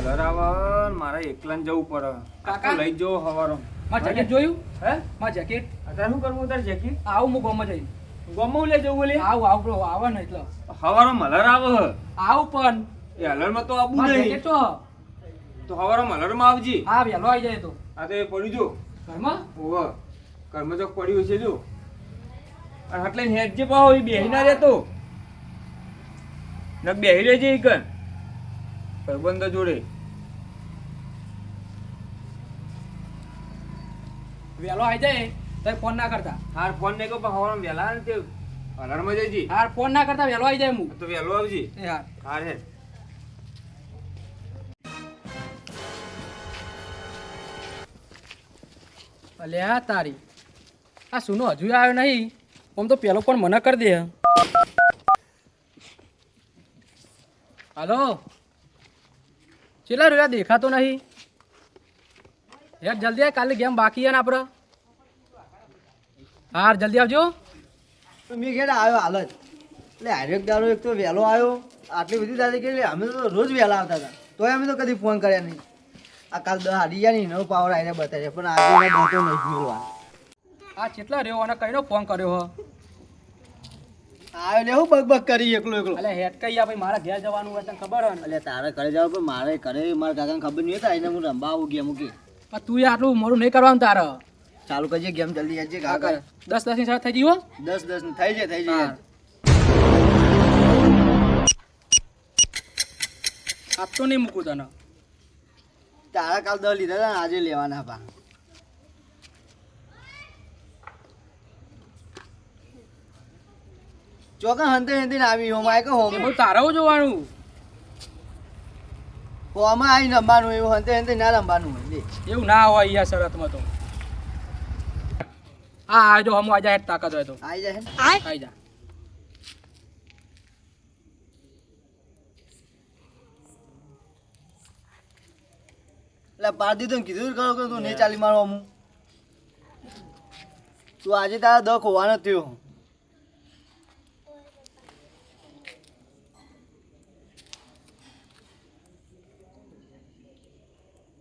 મલર આવે ને મારે એકલાને જવું પડે. કાકા લઈ જવો હવારો. માં જેકેટ જોયું? હે માં જેકેટ અત્યારે શું કરવું તારે જેકી આવું હું ગોમાં જઈ ગોમો લઈ જવું બોલે આવું બ્રો આવે ને એટલે હવારો મલર આવે આવું પણ એ હલરમાં તો આબુ માં નહીં જેકેટ તો તો હવારો મલરમાં આવજી. હા વહેલો આવી જાય તો આ તો એ પડ્યું જો ઘરમાં ઓવ ઘરમાં તો પડ્યું છે જો અને એટલે હેડ જે પાહો એ બેહી ના રહેતો ન બેહી રહેજે ઈ કન પ્રબંધ જોડે વહેલો આવી જાય તો ફોન ના કરતા હાર ફોન ને કહો પણ હવારો વહેલા ને તે અલાર્મ જઈજી હાર ફોન ના કરતા વહેલો આવી જાય હું તો વહેલો આવજી. એ હાર હાર હે અલ્યા તારી આ સુનો હજુ આવ્યો નહીં આમ તો પેલો પણ મને કરી દે. હાલો ચેલા રહ્યા દેખાતો નહીં યાર જલ્દી આવ કાલે ગેમ બાકી છે ને આપણે હાર જલ્દી આવજો. તો મેં ઘેર આવ્યો હાલ જ એટલે હારેક દાડો એક તો વહેલો આવ્યો આટલી બધી દાદી કે અમે તો રોજ વહેલા આવતા હતા તોય અમે તો કદી ફોન કર્યા નહીં. આ કાલ હાડી ગયા નહીં નવો પાવર આવીને બતાવે પણ આજે મેં બહતો નહીં જોવા આ કેટલા રહ્યો અને કઈનો ફોન કર્યો હો આવ્યો ને હું બગ કરી એકલો એકલો એટલે હેડ કઈ આ ભાઈ મારા ઘેર જવાનું હોય તને ખબર હોય ને એટલે તારે ઘરે જાવ પણ મારે ઘરે મારા કાકાને ખબર નહીં હતા એને હું રંબા આવું ગેમ મૂકી પણ તું આટલું મોડું નહીં કરવાનું તારે ચાલુ કરજે ગેમ જલ્દી આવજે કાકા 10 ની સાથે થઈ ગયો 10 થઈ જાય આપતો નહીં મૂકું તને તારા કાલ 10 લીધા હતા ને આજે લેવાના પા ચોકા હંતે હંતે આવી હોમ આય કે હોમ એ બધું તારે જોવાનું હોમાં આવીને રમવાનું એવું હંતે હંતે ના રમવાનું હોય લે એવું ના હોય યાર શરતમાં તો હા આજો હમ આજા હેડ તાકાત હોય તો આવી જાય ને આવી જા એટલે પાડી દીધું ને કીધું કરો કે તું નહીં ચાલી મારો હું તું આજે તારા દખ હોવાનો થયો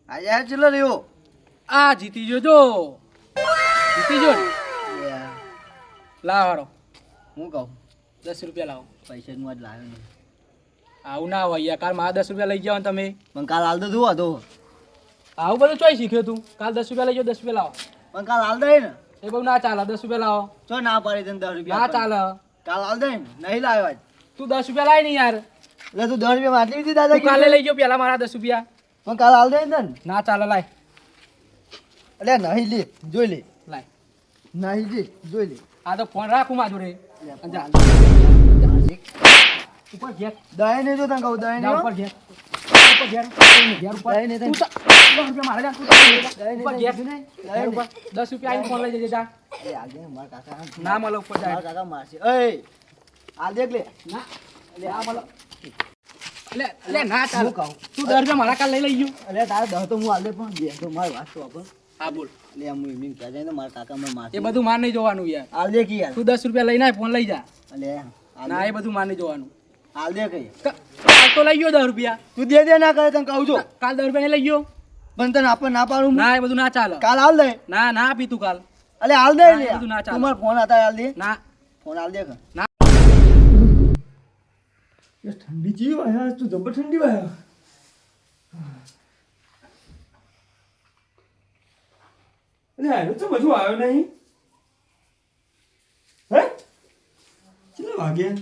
આજે યાર ચલો રહ્યો આ જીતી જોજો જીતી જો ને લાવ હારો હું કહું 10 રૂપિયા લાવો પૈસા હું આજ લાવ્યો નહીં આવું ના હોય યાર કાલ મારા 10 રૂપિયા લઈ જાઓ ને તમે પણ કાલ હાલ તો તું હતો આવું બધું ચોઈ શીખ્યો તું કાલ 10 રૂપિયા લઈ જાઓ 10 રૂપિયા લાવો પણ કાલ હાલ દે ને એ બહુ ના ચાલે 10 રૂપિયા લાવો ચો ના પાડી તને 10 રૂપિયા ના ચાલે કાલ હાલ દે ને નહીં લાવ્યો આજ તું 10 રૂપિયા લાય ને યાર એટલે તું 10 રૂપિયા માટલી દીધી દાદા તું કાલે લઈ જાઓ પેલા મારા 10 રૂપિયા પણ કાલ હાલ દે ને ના ચાલે લાય એટલે નહીં લે જોઈ લે લાય નહીં લે જોઈ લે આ તો ફોન રાખું માં જોડે જા ઉપર ઘેર દયા નહીં જો તને કહું દયા જા નહીં ઉપર ઘેર ઘેર ઉપર દયા નહીં તું તને તો 10 રૂપિયા મારા જા તું ઉપર ઘેર ઘેર ઉપર 10 રૂપિયા આવીને ફોન લઈ જજે જા એ હાલ દે મારા કાકા ના મળો ઉપર મારા જા કાકા મારશે એ હાલ દેખ લે ના લે આ મળો લે ના ચાલ હું કહું તું 10 રૂપિયા મારા કાલ લઈ ગયો એટલે તારે દહ તો હું હાલ દે પણ બે તો મારી વાત તો આપણ હા બોલ એટલે આમ હું એમની કહે ને મારા કાકા મને મારશે એ બધું માર નહીં જોવાનું યાર હાલ દે કી યાર તું 10 રૂપિયા લઈને આય ફોન લઈ જા એટલે ના એ બધું માર નહીં જોવાનું હાલ દે કઈ કાલ તો લઈ ગયો 10 રૂપિયા તું દે ના કરે તને કહું છું કાલ 10 રૂપિયા લઈ ગયો પણ તને આપણ ના પાડું હું. ના એ બધું ના ચાલે કાલ હાલ દે ના ના આપી તું કાલ અલે હાલ દે ના, એ બધું ના ચાલે. તું મારો ફોન હતા હાલ દે ના ફોન હાલ દે કે ના ઠંડી ચી વાયા તું જબર ઠંડી વાયા અરે આયો તો બધું આવ્યો નહીં હે કેટલા વાગ્યા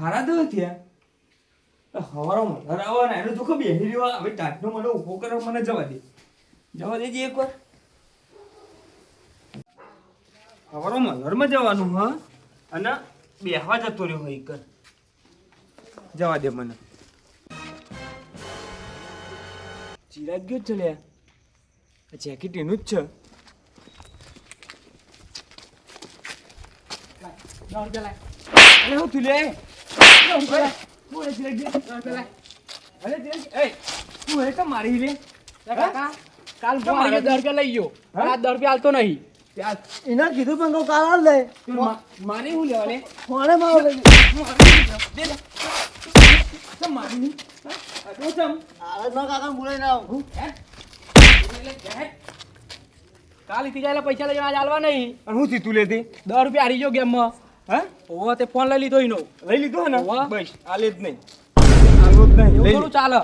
હારા દો થયા હવારો મધર આવો ને એનો તો બેહી રહ્યો હવે ટાટનો મને ઉભો કરો મને જવા દેજે એકવાર હવારો મધરમાં જવાનું હા અને બેહવા જતો રહ્યો હોય કર જવા દે મને ચિરાગ ગયો ચલ્યા આ જેકેટ એનું જ છે 10 રૂપિયા લાય અરે હું તું લે બોલે ચિરાગ 10 રૂપિયા લાય અરે ચિરાગ એ તું હે તો મારી લે કાકા કાલ મારે 10 રૂપિયા લઈ ગયો આ 10 રૂપિયા હાલતો નહીં એને કીધું પણ કહું કાલ હાલ લે મારે શું લેવા લે ફોને મારો લઈ ચમ મારી નહીં તું ચમ હાલ જ કાકા બોલાઈ ના આવું કાલ ઈથી જાય પૈસા લઈ આજ આલવા નહીં અને હું સીતું લેતી 10 રૂપિયા હારી ગયો ગેમમાં હા ઓવો તે ફોન લઈ લીધો એનો લઈ લીધો હે ને હોવા. બસ આલે જ નહીં આલવો જ નહીં એવું લઈ થોડું ચાલે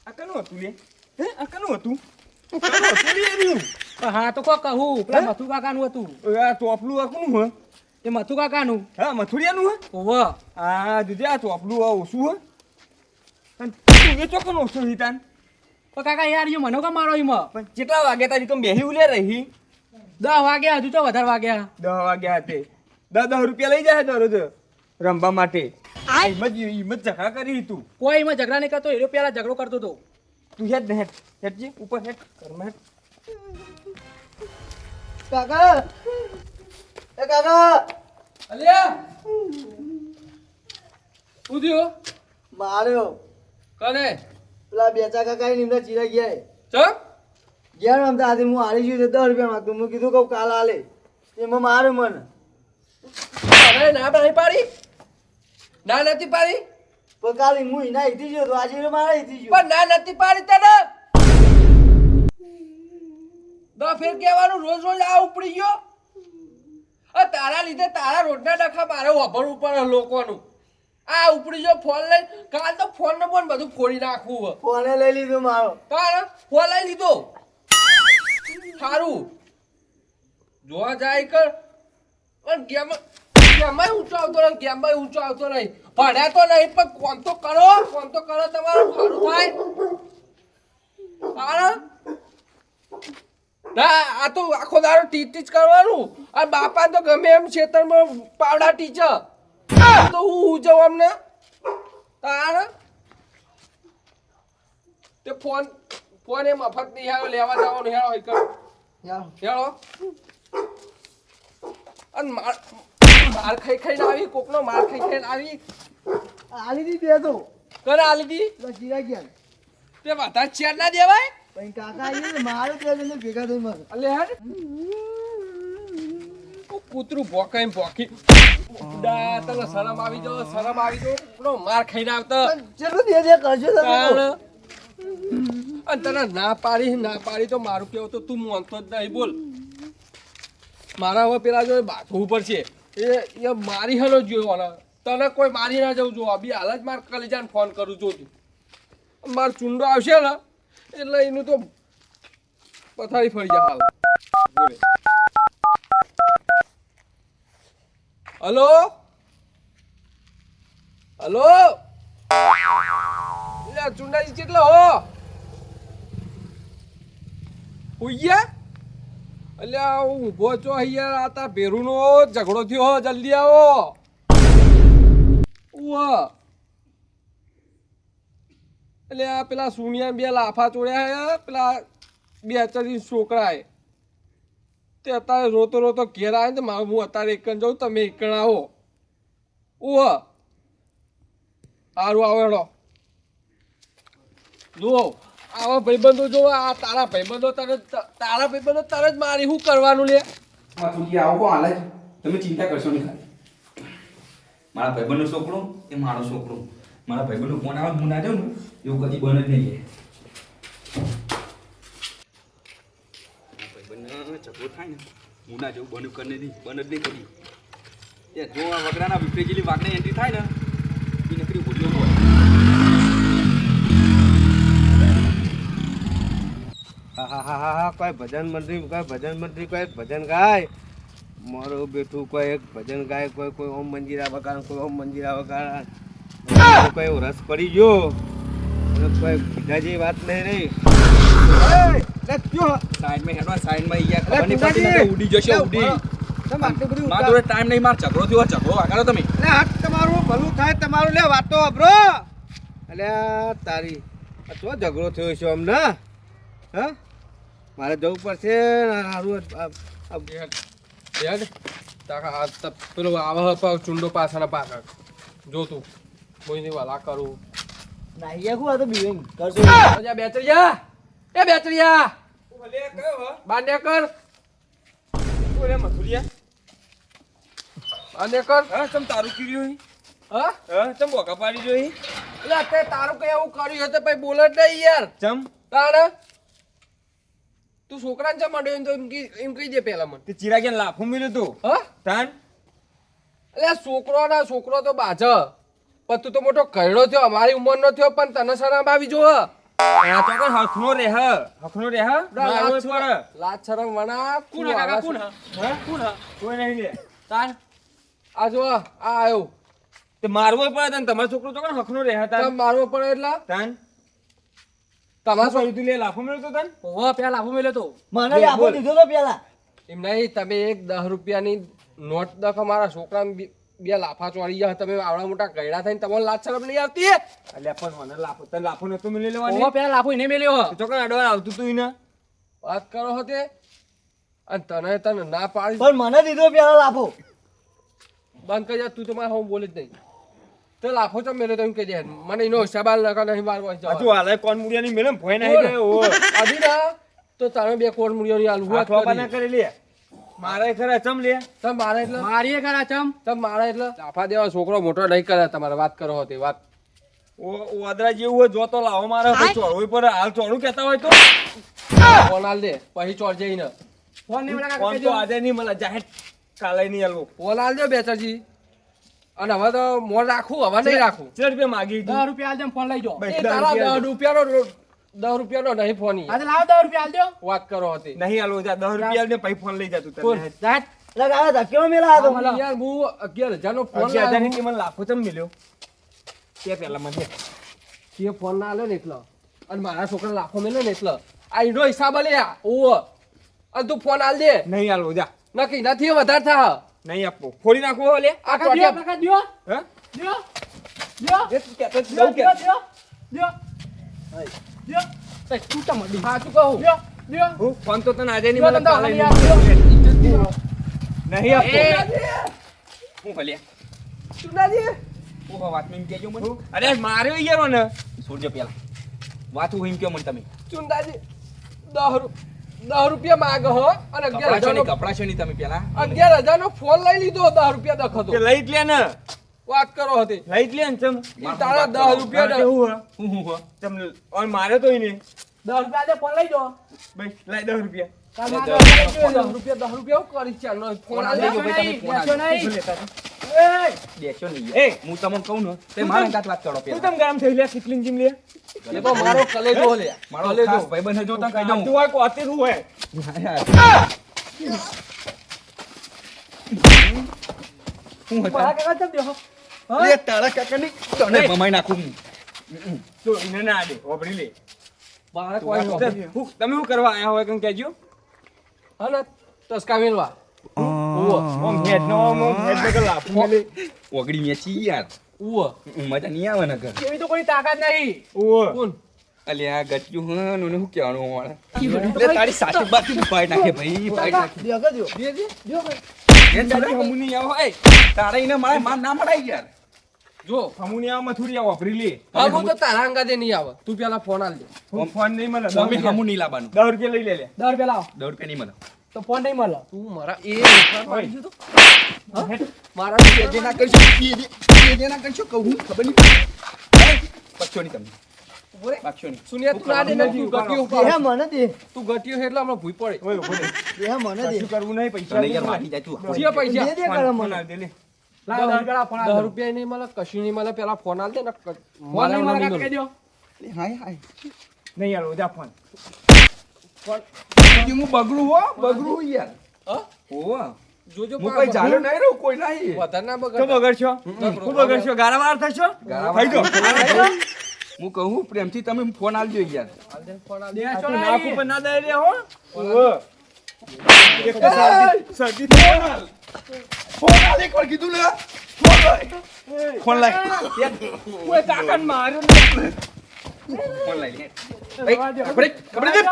આ કનું હતું લે હે આ કનું હતું કનું હતું લે એનું? પણ હા તો કો કહું પેલા મથુ કાકાનું હતું આ ટોપલું આ કોનું હે એ મથુ કાકાનું હા મથુરિયાનું હે ઓવો આ દુજે આ ટોપલું આ ઓછું હે અને તું એ ચોકન ઓછું હિતાન તો કાકા યાર ઈ મને કો મારો ઈમાં પણ કેટલા વાગ્યા તારી તો બેહી ઉલે રહી 10 વાગ્યા હજુ તો વધારે વાગ્યા 10 વાગ્યા તે 10 રૂપિયા લઈ જાય દરરોજ રમવા માટે હિંમત જખા કરી તું કોઈ એમાં ઝઘડા નહીં કરતો એરો પેલા ઝઘડો કરતો હતો તું હેડ ને હેડજી ઉપર હેડ ઘરમાં હેડ કાકા એ કાકા અલ્યા ઉધ્યો માર્યો કને પેલા બેચા કાકા નિમના ચીરા ગયા ચમ ગયા રમતા આજે હું હારી ગયો 10 રૂપિયા માંગતો હું કીધું કહું કાલ હાલે એમાં મારે મને અરે ના નહીં પાડી ના નથી પાડી પણ કાલે હું એના હીધી ગયો તો આજે મારે હીધી ગયો પણ ના નથી પાડી તને દો ફેર કહેવાનું રોજ રોજ આ ઉપડી ગયો આ તારા લીધે તારા રોટના ડખા મારે વાપરવું પડે લોકોનું આ ઉપડી ગયો ફોન લઈ કાલ તો ફોન ને બોન બધું ફોડી નાખવું હવે ફોને લઈ લીધો મારો તારા ફોન લઈ લીધો સારું જોવા જાય કર પણ ગેમમાં ઊંચો આવતો નહીં ગેમમાં ઊંચો આવતો નહીં ભણ્યા તો નહીં પણ કોમ તો કરો તમારું સારું થાય સારા ના આ તો આખો દાડો ટીચ કરવાનું અને બાપા તો ગમે એમ ખેતરમાં પાવડા ટીચર તો હું જઉં અમને તારા તે ફોન એ મફત નહીં હેળો લેવા જવાનું હેળો હેળો અને માર ખાઈને આવી કોકનો માર ખાઈને આવી હાલી દી દે તો કરે આલી દી પેલા ચીરા ગયા તે વધારે ચેર ના દેવાય પણ કાકા આવીએ ને મારે બે જણને ભેગા થઈ મારે અલે હેડ કૂતરું ભોકાઈ ભોકી ઉડા તને શરમ આવી જો કોકનો માર ખાઈને આવતો ચેટલું દે કરજો તમે અને તને ના પાડી તો મારું કેવું તો તું માનતો જ નહીં બોલ મારા હવે પેલા જો બાથવું પડશે એ મારી હલો જોયો તને કોઈ મારી ના જવું જો અભી હાલ જ માર કલેજાને ફોન કરું જોતું માર ચુંડો આવશે ને એટલે એનું તો પથારી ફરી જાય હાલ જોડે હલો એટલે ચુંડાજી કેટલો હો ઉయ్యા અલ્યા હું ઊભો છો અહીંયા આતા ભેરુનો ઝઘડો થયો હો જલ્દી આવો ઉવા એટલે આ પેલા સુનિયા બે લાફા ચોડ્યા હે પેલા બે ચારી છોકરા તે અત્યારે રોતો ઘેર આવે ને હું અત્યારે એકન જાઉં તમે એકણ આવો ઉવા સારું આવો હેડો જુઓ આવા ભાઈબંધો જો આ તારા ભાઈબંધો તરત જ મારી શું કરવાનું લે તું આવો કોણ હાલે તમે ચિંતા કરશો નહીં ખાલી મારા ભાઈબંધનો છોકરો એ મારો છોકરો મારા ભાઈબંધનો ફોન આવે હું ના જાઉં ને એવું કદી બને જ નહીં ભાઈબંધને ઝઘડો થાય ને હું ના જવું બને જ નહીં કરી એ જો આ વગડાના વિપરીત જેટલી વાગણી એન્ટ્રી થાય ને એ નકરી ભૂલ્યો હોય હા કોઈ ભજન મંત્રી કોઈ ભજન ગાય મારું બેઠું કોઈ એક ભજન ગાય કોઈ ઓમ મંજીરા વગાડ કોઈ ઓમ મંજીરા વગાડ કોઈ રસ પડી ગયો અને કોઈ બીજા જેવી વાત નહીં રહી સાઈડમાં હેડવા સાઈડમાં યાર ખબર નહીં પડતી ને ઉડી જશે ઉડી મારો જોડે ટાઈમ નહીં માર ઝઘડો થયો ઝઘડો વાગાડો તમે તમારું ભલું થાય તમારું લે વાતો અબરો અલ્યા તારી આ તો ઝઘડો થયો છે અમને હા મારે જવું પડશે પેલો આવા ચુંડો પાછળ પાછળ જો તું કોઈની વાલા કરું નાઈ ગયા આ તો બીવે કરજો બેચરિયા બાંધ્યા કર લે મથુરિયા અને કર હા તમ તારું કર્યું હા હા તમ બોકા પાડી જોઈ એટલે તે તારું કઈ એવું કર્યું હતું પછી બોલે જ નહીં યાર ચમ તાણ તું છોકરાને ચમ અડ્યો એમ તો એમ કહી દે પેલા મને તે ચિરાગીને લાફો મેલ્યો તું હા તાન એટલે છોકરો તો બાજ પણ તું તો મોટો કયડો થયો અમારી ઉંમરનો થયો પણ તને શરમ આવી જો આ તો કોઈ હખનો રેહ મારવો પડે લાજ શરમ વણા કોણ હા કાકા કોણ હા કોણ હા કોઈ નહીં લે તાન આ જો આ આવ્યો તે મારવો પડે તને તમારો છોકરો તો કોણ હખનો રેહ તાન તમ મારવો પડે એટલે તાન તમારો શું કર્યું તું લે લાફો મેલ્યો તો તાન ઓહો પેલા લાભો મેલ્યો તો મને લાભો દીધો તો પેલા એમ નહીં તમે એક 10 રૂપિયાની નોટ દખો મારા છોકરાને બે લાફા ચોરી ગયા તમે આવડા મોટા ગયડા થઈને તમને લાજ શરમ નહીં આવતી અલ્યા પણ મને લાફો તને લાફો નતો મેલી લેવાની ઓહો પેલા લાફો એને મેલ્યો તો કોણ અડવા આવતું તું એને વાત કરો હતે અને તને ના પાડી પણ મને દીધો પેલા લાભો બંધ કરી જા તું તો મારે હું બોલે જ નહીં તો લાફો ચમ મેલ્યો તો એમ કહી દે મને એનો હિસાબ આલ નકા નહીં મારવો હજુ હાલે કોણ મુડિયાની મેલમ ભય નહીં ગયો ઓ આધી ના તો તારે બે કોણ મુડિયોની આલુ વાત આઠવા ના કરી કરી લે મારે ખરા ચમ લે તમ મારે એટલે મારીએ ખરા ચમ તમ મારે એટલે લાફા દેવા છોકરો મોટો નહીં કરે તમારે વાત કરો હતી વાત ઓ વાદરા જેવું હોય જો તો લાવો મારે પછી ચોરવું પડે હાલ ચોરું કહેતા હોય તો ફોન આલ દે પછી ચોર જઈને ફોન તો આજે નહીં મળે જાહેર કાલે નહીં આલવું ફોન આલ દે બેચરજી અને હવે તો મોન રાખું હવે નહીં રાખું કેટલા રૂપિયા માગી 10 રૂપિયા આલજો ફોન લઈ જાઓ એ તારા 10 રૂપિયાનો નહીં ફોન ઈ. આજે લાવો 10 રૂપિયા આલજો વાત કરો હતી નહીં આલવું જા 10 રૂપિયા ને પછી ફોન લઈ જા તું કોણ? તને જાટ લગાવે ધક્કેમાં મેલા હતો યાર હું 11,000 નો ફોન 11,000 ની કિંમત લાખો ચમ મળ્યો તે પેલા મને કે ફોન ના આલે ને એટલે અને મારા છોકરા લાખો મેલે ને એટલે આ ઈનો હિસાબ આલે ઓ અને તું ફોન આલ દે નહીં આલવું જા નકી નથી વધારે થા નહીં આપવું ફોડી નાખવો લે આ કાકા ટોટિયા કાકા દિયો હા દિયો દિયો એ તું કહેતો જ દિયો બહુ કે દિયો દિયો દિયો તે તું તો મડી સાચું કહું દિયો દિયો હું ફોન તો તને આજે નહીં દિયો મળે તંદા કાલે ખાલી નહીં આ મળે. દિયો નહીં આપવું હું ભલે સુનાજી ઓહો વાત મેં કેજો મને અરે માર્યો યાર ને છોડજો પેલા વાત હું એમ કયો મને તમે સુંદાજી 10 રૂપિયા માંગ હો અને 11,000 નો કપડા છો નહીં તમે પેલા 11,000 નો ફોન લઈ લીધો 10 રૂપિયા દખતો કે લઈ જ લે ને વાત કરો હતી લઈ જ લે ને ચમ ઈ તારા 10 રૂપિયા મારે કેવું હે? હું ચમ ઓર મારે તો ઈને 10 રૂપિયા આલજો ફોન લઈ જાઓ બસ લાઈ 10 રૂપિયા કાલ મારે 10 10 રૂપિયા હું કરી ચાલ નો ફોન આલે દેશો નહીં દેશો નહીં શું લેતા હતા? દેશો નહીં એ હું તમને કહું ને તે મારા ગાત વાત કરો તું પેલા તમ ગરમ થઈ લે કેટલી જીમ લે એ તો મારો કલેજો લે મારો કલેજો ખાસ ભાઈબંધ છે, જો તને કહી દઉં તું આ કોતે શું હોય હું મારા હતા કાકા ચમ દેહો લે તારા કાકાની તને ભમાઈ નાખું હું. તો એને ના દે ઓબડી લે મારા કોઈ નો તમે શું કરવા આયા હોય કંઈ કહેજો હને તસકા મેલવા ઓમ હેડ નો ઓમ હેડ ને લાફ મેલે ઓગળી મેચી યાર ઉવ મજા નહીં આવે ને ઘર એવી તો કોઈ તાકાત નહીં ઓ કોણ અલ્યા આ ગટ્યું હે ને શું કહેવાનું અમારે લે તારી સાચી બાત પાઈ નાખે ભાઈ પાઈ નાખે દેખો જો દે દે જો એ તારી હમુ નહીં આવો હોય તારે એને મારે માર ના મડાય યાર જો હમુની આ મથુરી આ ઓબરી લે હા હું તો તારા અંગાતે નહીં આવે તું પેલા ફોન આલ દે હું ફોન નહીં મળે તમે હમુ નહીં લાવવાનું 10 રૂપિયા લઈ લે લે 10 રૂપિયા લાવો 10 રૂપિયા નહીં મળે તો ફોન નહીં મળે તું મારા એ ઓય. મારા જે ના કરશો જે ના કરશો કહું હું ખબર નહીં બચ્ચો નહીં તમને બચ્ચો નહીં સુનિયા તું ના દે ને તું ગટ્યો દેહ મને દે તું ગટ્યો છે એટલે હમણાં ભૂઈ પડે ઓય ઉભો રે દેહ મને દે કશું કરવું નહીં પૈસા તને યાર મારી જાય તું જીઓ પૈસા દે દે કરે ફોન મને આલ દે લે લાવો 10 રૂપિયા ફોન 10 આલજો રૂપિયા નહીં મળે કશું નહીં મળે પેલા ફોન આલ દે ને ફોન મારા નહીં મળે નહીં કાકા કહી દો હાય હાય નહીં યાર જા ફોન હું બગડું હો બગડું યાર હા ઓ જોજો હું કોઈ ચાલ્યો નહીં રહું કોઈ નહીં વધારે ના તો બગડ બગડશો હું બગડશો ગારાવાર થશો થઈ જો હું કહું પ્રેમથી તમે ફોન આલજો યાર દેશો તું નાક નહીં ઉપર ના દઈ રે હો ઓ એક તો શરદી થઈ ગઈ ને. ફોન આલ એકવાર કીધું ને ફોન લાય ઓય કાકન માર્યો ને. ફોન લાય લે રવા દો. કપડે કપડે દે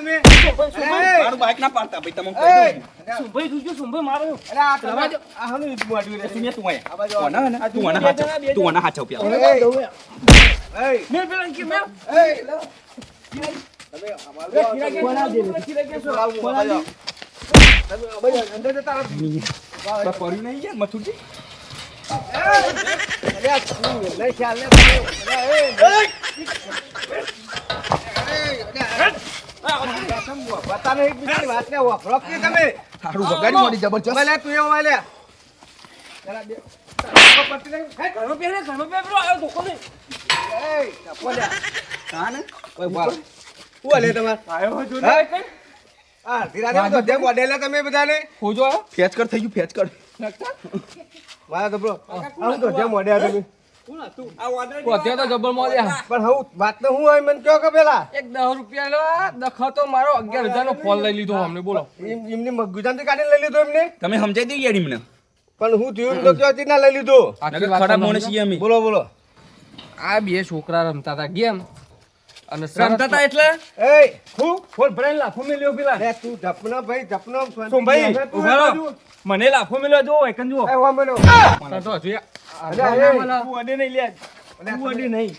મારું બાઈક ના પાડતા ભાઈ તમે કહી દઉં સુંભાઈ જોજો સુંભાઈ મારો રવા દો. આ હાલું ઈ મોઢું રે. સુનિયા તું આયા કોના હે ને તું આના હાથ તું આના હાથ પ્યા મેં પેલા કે મેં તમે અમારે લે, ખીરા કે ફોન આપજે. ખીરા કે શું? ફોન આપજો. તમે અમારે અંદર જતા રહો. પડ્યું નહીં યાર મથુરજી અરે આ તું લઈ ખ્યાલ ને તમે. બતાને એકબીજાની વાતને વાપરો કે તમે. સારું વગાડી મારી જબરજસ્ત લે તું એવો લે. જરા બે. પટ્ટી નહીં. હે, ઘણો પહેરે, ઘણો પહેરે, પેલો આવ્યો ધોકો નહીં. એ, કાપો લે. હા ને ઓય વાહ. શું લે તમાર? આવ્યો હોય જો હા? ને કઈ? આ ધીરાને તો જેમ વડેલા તમે બધાને. ખોજો આવ્યો ફેચ કર થઈ ગયું ફેચ કર મારા તો બ્રો. આવું તો જેમ વડ્યા તમે. અત્યારે તો જબર મળ્યા પણ હું વાત તો હું હોય મને કયો કે પેલા એક 10 રૂપિયા દખતો મારો 11,000 નો ફોન લઈ લીધો અમને બોલો એમની ગુજરાતી કાઢીને લઈ લીધો એમને તમે સમજાઈ દઈ યાર એમને પણ હું થયું એમ તો કયો ના લઈ લીધો આખી વાત ખરાબ તમને માણસ છીએ અમે બોલો બોલો આ બે છોકરા રમતા હતા ગેમ અને રમતા હતા એટલે એ હું ફોન ભરાઈને લાફો મેલ્યો પેલા લે તું જપનો ભાઈ જપનો શું ભાઈ ઉભા રહો. મને લાફો મેલ્યો જો એકન જુઓ એ વામનો તો હજુ તું અડે નહીં લે તું અડે નહીં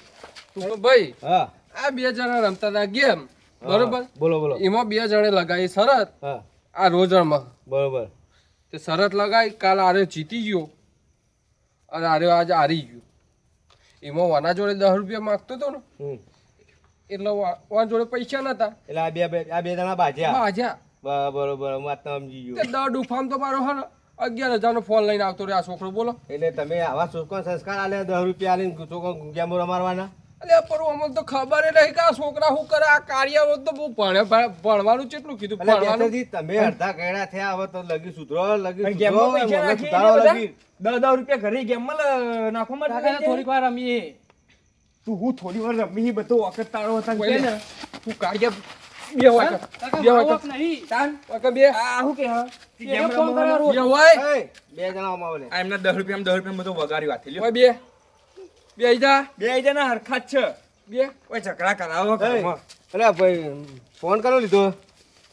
તું ભાઈ હા આ બે જણા રમતા હતા ગેમ બરોબર બોલો બોલો એમાં બે જણે લગાવી શરત હા આ રોજ રમવા બરોબર તે શરત લગાવી કાલ આરે જીતી ગયો અને આરે આજે હારી ગયો એમાં વાના જોડે 10 રૂપિયા માંગતો હતો ને હમ એટલે વાના જોડે પૈસા નતા એટલે આ બે જણા બાજ્યા બાજા બરોબર હું વાત સમજી ગયો તે દર ડુફામ તો મારો હે 11,000 નો ફોન લઈને આવતો રે આ છોકરો બોલો એટલે તમે આવા છોકરા સંસ્કાર આલે 10 રૂપિયા આલીને છોકરો ગેમો રમાડવાના અરે પર અમને તો ખબર જ નહીં કે આ છોકરા શું કરે આ કાર્ય તો બહુ ભણવાનું કેટલું કીધું એટલે ભણવાનું બેટાજી, તમે અડધા ગયડા થયા હવે તો લગી સુધરો લગી પણ સુધરો ગેમમાં પૈસા મને નાખી સુધારો બધા? લગી 10 રૂપિયા ઘરે ગેમમાં નાખો માટે થોડીક વાર રમીએ તું હું થોડી વાર રમી બધો વખત તારો હતા કે ને તું કાર્ય બે હોય બે હોય નહીં તાન કે બે આ હું કે હા ગેમ ફોન રમવા કરો બે હોય એ, બે જણા આમાં ઓલે. આ એમના 10 રૂપિયા બધું વગાડ્યું હાથે લ્યો હોય બે બે જા બે જણા હરખા જ છે બે ઓય ઝઘડા કરાવો એ, ઘરમાં. અરે ભાઈ ફોન કરો લીધો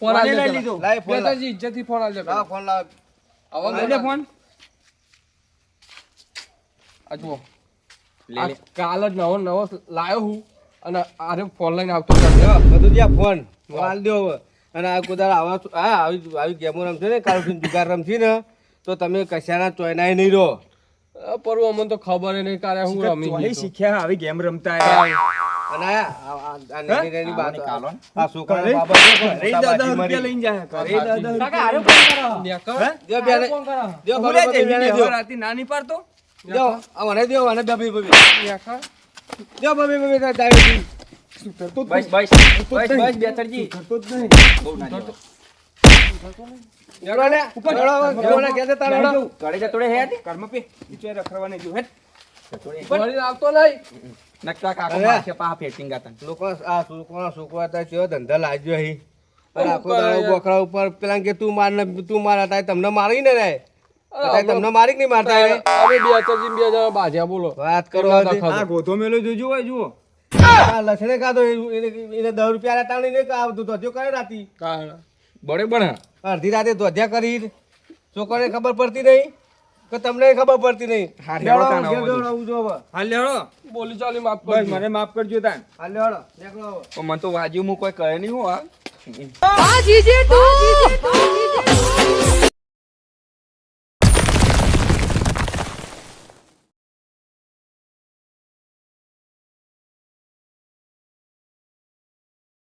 ફોન કોને આલ લઈ દે લીધો? લાય ફોન લાવ. બેટાજી ઇજ્જત થી ફોન આલ દે લાવ ફોન લાવ લઈ લે ફોન આ જુઓ લે લે કાલ જ નવો લાયો હું અને આરે ફોન લઈને આવતો હતો. લ્યો, બધું જ્યાં ફોન હાલ દો હવે અને આ કુદાર આવા હા આવી ગેમો રમશે ને કાલ ઉઠીને જુગાર રમશી ને તો તમે કશાના ચોયનાય નહીં રહો પર અમને તો ખબર નહીં કારે હું રમી ચોહી ગયો તો. શીખ્યા આવી ગેમ રમતા અને આ નાની નાની બાબત કાલો આ છોકરાની ઘરે? બાબત છે, ઘરે મોટા 10 બાજી રૂપિયા મારી. લઈને જાય ઘરે 10 કાકા, રૂપિયા નેકર. દ્યો બેને- દ્યો હું બરોબર લે બેને તે દ્યો. રાતી નાની પાડતો દ્યો, આ મને દ્યો, અને બબી બબી. નેકર. દ્યો બબી બબી તાર ડાયો. બસ બસ બસ બસ બેતરજી કરતો જ નહીં બહુ ના જવા. દ્યો ને, દ્યો ને, ઘેર જતા રહો. ઘરે જતો રે હેડ કર્મ પે ઈચોય રખડવાને જો હેટ વળી આવતો નહીં નકટા કાકો અરે. મારશે પા ફેટિંગ ગાતા લોકો આ છોકરા છોકરા હતા કેવો ધંધા લાગ્યો અહીં અને આખો કરે દાડો યાર? બોકરા ઉપર પેલા કે તું માર ને તું માર હતા તમને મારી ને રે તમને મારી કે નહીં મારતા એને? અમે બે અચરજી બે જણા બાજ્યા બોલો વાત કરો એટલા હજી. દખલ. આ ગોધો મેલો જોજો હોય જુઓ આ લસણે કાઢો એને 10 રૂપિયા આલ્યા તાણી ને આવતું ધોધ્યો કરે રાતી કારણ. બરોબર હા અડધી રાતે ધોધ્યા કરી છોકરાને ખબર પડતી નહીં કે તમને ખબર પડતી નહીં હા, લેવડો, લેવડો તાણ ઘેર આવો દોડાવું જો હવે. હાલ લેડો બોલી ચાલી માફ બસ કરજો. મને માફ કરજો તાન હાલ લેવડો, નીકળો હવે. પણ મને તો વાજ્યું હું કોઈ કરે નહીં હું આ Pode de tudo!